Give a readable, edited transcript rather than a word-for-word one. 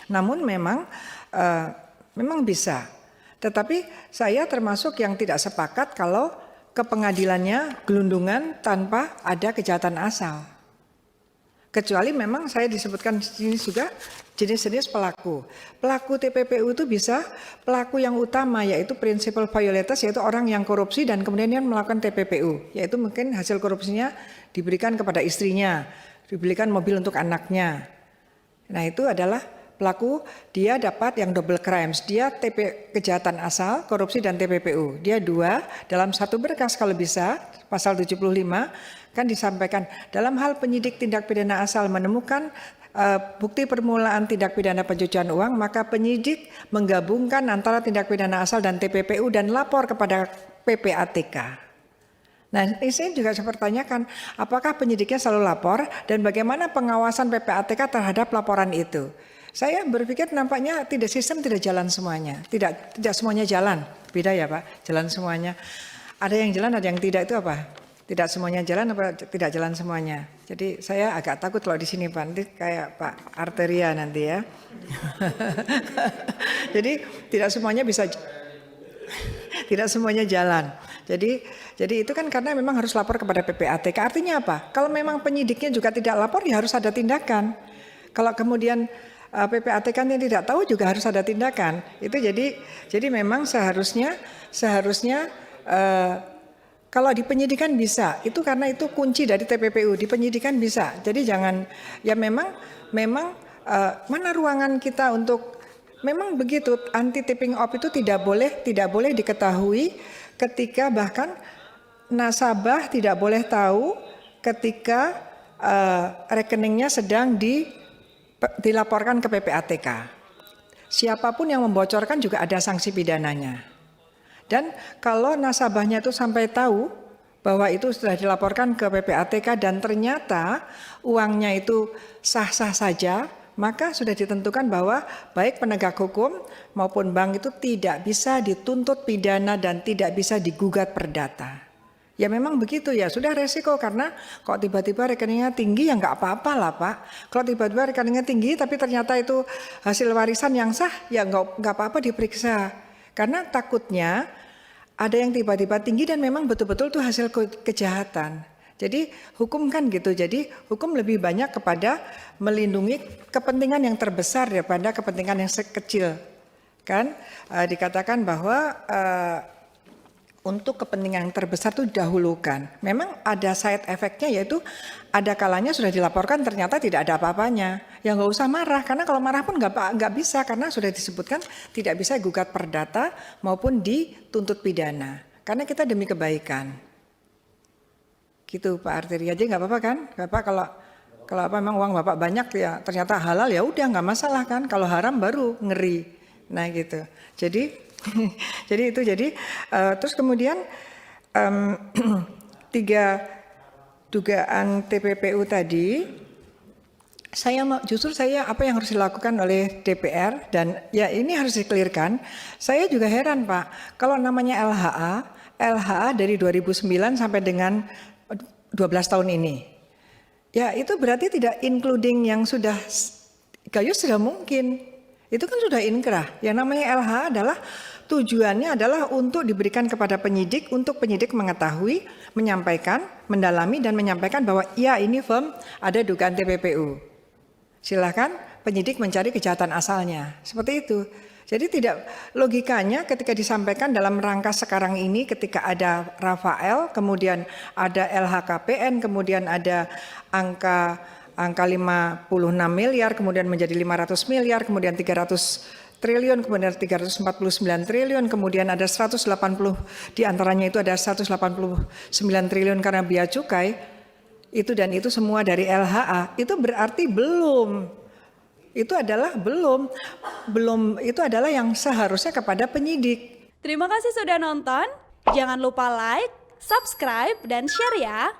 Namun memang bisa. Tetapi saya termasuk yang tidak sepakat kalau ke pengadilannya gelundungan tanpa ada kejahatan asal. Kecuali memang saya disebutkan di sini juga jenis-jenis pelaku. Pelaku TPPU itu bisa pelaku yang utama yaitu principal violators, yaitu orang yang korupsi dan kemudian dia melakukan TPPU. Yaitu mungkin hasil korupsinya diberikan kepada istrinya, dibelikan mobil untuk anaknya. Nah itu adalah pelaku, dia dapat yang double crimes. Dia kejahatan asal, korupsi dan TPPU. Dia dua dalam satu berkas kalau bisa, pasal 75 kan disampaikan dalam hal penyidik tindak pidana asal menemukan bukti permulaan tindak pidana pencucian uang, maka penyidik menggabungkan antara tindak pidana asal dan TPPU dan lapor kepada PPATK. Nah, ini saya juga saya pertanyakan, apakah penyidiknya selalu lapor dan bagaimana pengawasan PPATK terhadap laporan itu? Saya berpikir nampaknya sistem tidak jalan semuanya, tidak semuanya jalan, beda ya Pak, jalan semuanya. Ada yang jalan, ada yang tidak, itu apa? Tidak semuanya jalan apa tidak jalan semuanya. Jadi saya agak takut kalau di sini Pak, nanti kayak Pak Arteria nanti ya. Jadi tidak semuanya bisa, tidak semuanya jalan. Jadi itu kan karena memang harus lapor kepada PPATK. Artinya apa? Kalau memang penyidiknya juga tidak lapor, ya harus ada tindakan. Kalau kemudian PPATK yang tidak tahu juga harus ada tindakan. Itu jadi memang seharusnya kalau di penyidikan bisa, itu karena itu kunci dari TPPU, di penyidikan bisa. Jadi jangan, ya memang mana ruangan kita untuk, memang begitu, anti tipping off itu tidak boleh diketahui ketika bahkan nasabah tidak boleh tahu ketika rekeningnya sedang dilaporkan ke PPATK. Siapapun yang membocorkan juga ada sanksi pidananya. Dan kalau nasabahnya itu sampai tahu bahwa itu sudah dilaporkan ke PPATK dan ternyata uangnya itu sah-sah saja, maka sudah ditentukan bahwa baik penegak hukum maupun bank itu tidak bisa dituntut pidana dan tidak bisa digugat perdata. Ya memang begitu ya, sudah resiko karena kok tiba-tiba rekeningnya tinggi ya nggak apa-apa lah Pak. Kalau tiba-tiba rekeningnya tinggi tapi ternyata itu hasil warisan yang sah ya nggak apa-apa diperiksa. Karena takutnya ada yang tiba-tiba tinggi dan memang betul-betul itu hasil kejahatan. Jadi hukum kan gitu, jadi hukum lebih banyak kepada melindungi kepentingan yang terbesar daripada kepentingan yang sekecil. Kan dikatakan bahwa untuk kepentingan yang terbesar itu didahulukan. Memang ada side effect-nya yaitu ada kalanya sudah dilaporkan ternyata tidak ada apa-apanya. Ya nggak usah marah karena kalau marah pun nggak bisa karena sudah disebutkan tidak bisa gugat perdata maupun dituntut pidana. Karena kita demi kebaikan. Gitu Pak Arteria aja nggak apa-apa kan? Bapak kalau apa memang uang Bapak banyak ya ternyata halal ya udah nggak masalah kan. Kalau haram baru ngeri. Nah gitu. Jadi terus kemudian 3 dugaan TPPU tadi justru saya apa yang harus dilakukan oleh DPR dan ya ini harus dikelirkan. Saya juga heran Pak, kalau namanya LHA dari 2009 sampai dengan 12 tahun ini. Ya itu berarti tidak including yang sudah gayus sudah mungkin. Itu kan sudah inkrah. Yang namanya LHA adalah tujuannya adalah untuk diberikan kepada penyidik, untuk penyidik mengetahui, menyampaikan, mendalami dan menyampaikan bahwa ya ini firm ada dugaan TPPU. Silakan penyidik mencari kejahatan asalnya. Seperti itu. Jadi tidak logikanya ketika disampaikan dalam rangka sekarang ini ketika ada Rafael, kemudian ada LHKPN, kemudian ada angka 56 miliar, kemudian menjadi 500 miliar, kemudian 300 triliun, kemudian 349 triliun, kemudian ada 180, diantaranya itu ada 189 triliun karena bea cukai, itu dan itu semua dari LHA, itu berarti belum, itu adalah yang seharusnya kepada penyidik. Terima kasih sudah nonton, jangan lupa like, subscribe, dan share ya.